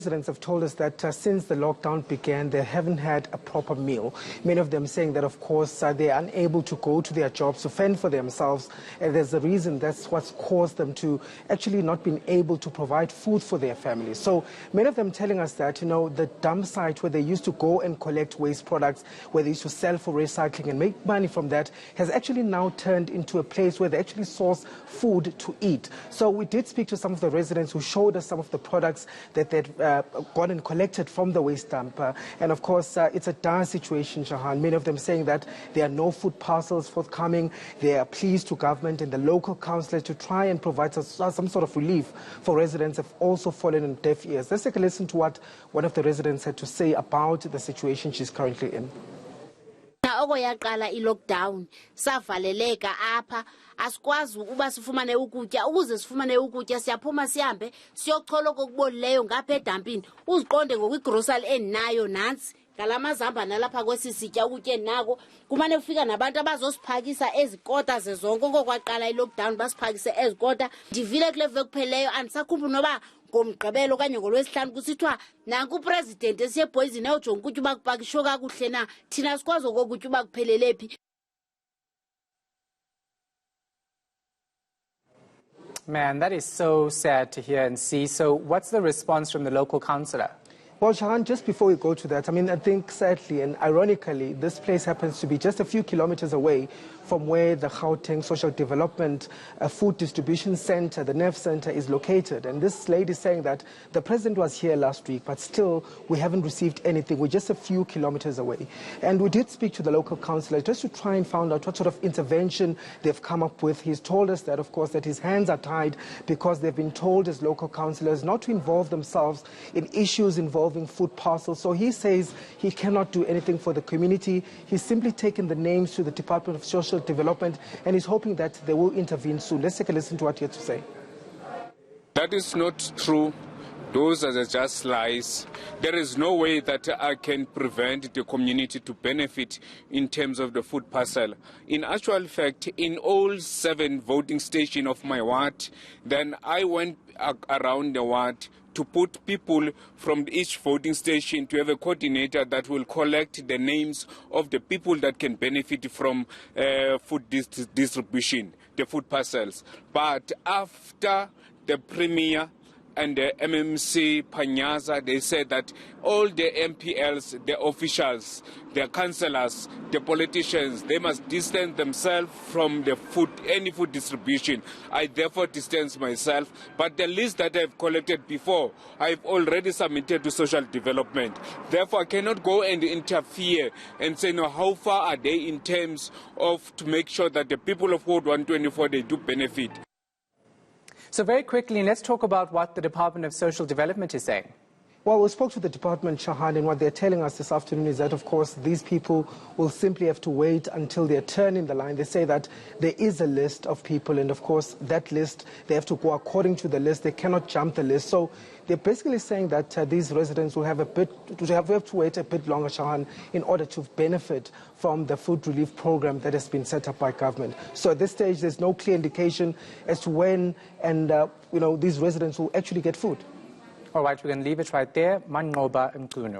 Residents have told us that since the lockdown began, they haven't had a proper meal. Many of them saying that, of course, they are unable to go to their jobs to fend for themselves. And there's a reason that's what's caused them to actually not being able to provide food for their families. So many of them telling us that, the dump site where they used to go and collect waste products, where they used to sell for recycling and make money from that, has actually now turned into a place where they actually source food to eat. So we did speak to some of the residents who showed us some of the products that they'd gone and collected from the waste dump. And of course, it's a dire situation, Shahan. Many of them saying that there are no food parcels forthcoming. They are pleased to government and the local councillors to try and provide some sort of relief for residents have also fallen on deaf ears. Let's take a listen to what one of the residents had to say about the situation she's currently in. Okoyaqala i-lockdown savaleleka apha asikwazi uba sifumane ukutya ukuze sifumane ukutya siyaphuma sihambe siyochola okubolileyo ngapha edampini uziqonde ngokwigrocery endinayo nansi ngalamazamba nalapha kwesisitya ukutya nako kumane kufika nabantu abazosiphakisa ezikota zezonke ngokwaqala i-lockdown basiphakise ezikota ndivile kule veki kupheleyo andisakhumbuli noba ngomgqibelo okanye ngolwesihlanu kusithiwa nanku upresident esiyebhoyizini eyojonga ukutya uba kupakishwe kakuhle na thina sikwazi okokutya uba kuphelele phi. Man, that is so sad to hear and see. So what's the response from the local councillor? Well, Shahan, just before we go to that, I think sadly and ironically, this place happens to be just a few kilometers away from where the Gauteng Social Development Food Distribution Center, the NEF Center, is located. And this lady is saying that the president was here last week, but still we haven't received anything. We're just a few kilometers away. And we did speak to the local councillor just to try and find out what sort of intervention they've come up with. He's told us that, of course, that his hands are tied because they've been told as local councillors not to involve themselves in issues involving food parcels. So he says he cannot do anything for the community. He's simply taken the names to the Department of Social Development and he's hoping that they will intervene soon. Let's take a listen to what he had to say. That is not true. Those are just lies. There is no way that I can prevent the community to benefit in terms of the food parcel. In actual fact, in all 7 voting stations of my ward, then I went around the ward to put people from each voting station to have a coordinator that will collect the names of the people that can benefit from food distribution, the food parcels. But after the Premier and the MMC Panyaza, they said that all the MPLs, the officials, the councillors, the politicians, they must distance themselves from the food, any food distribution. I therefore distance myself. But the list that I've collected before, I've already submitted to social development. Therefore, I cannot go and interfere and say, no, how far are they in terms of to make sure that the people of Ward 124, they do benefit. So very quickly, let's talk about what the Department of Social Development is saying. Well, we spoke to the department, Shahan, and what they're telling us this afternoon is that, of course, these people will simply have to wait until their turn in the line. They say that there is a list of people, and, of course, that list, they have to go according to the list. They cannot jump the list. So they're basically saying that these residents will have to wait a bit longer, Shahan, in order to benefit from the food relief program that has been set up by government. So at this stage, there's no clear indication as to when and, these residents will actually get food. All right, we're going to leave it right there. Manqoba Mchunu.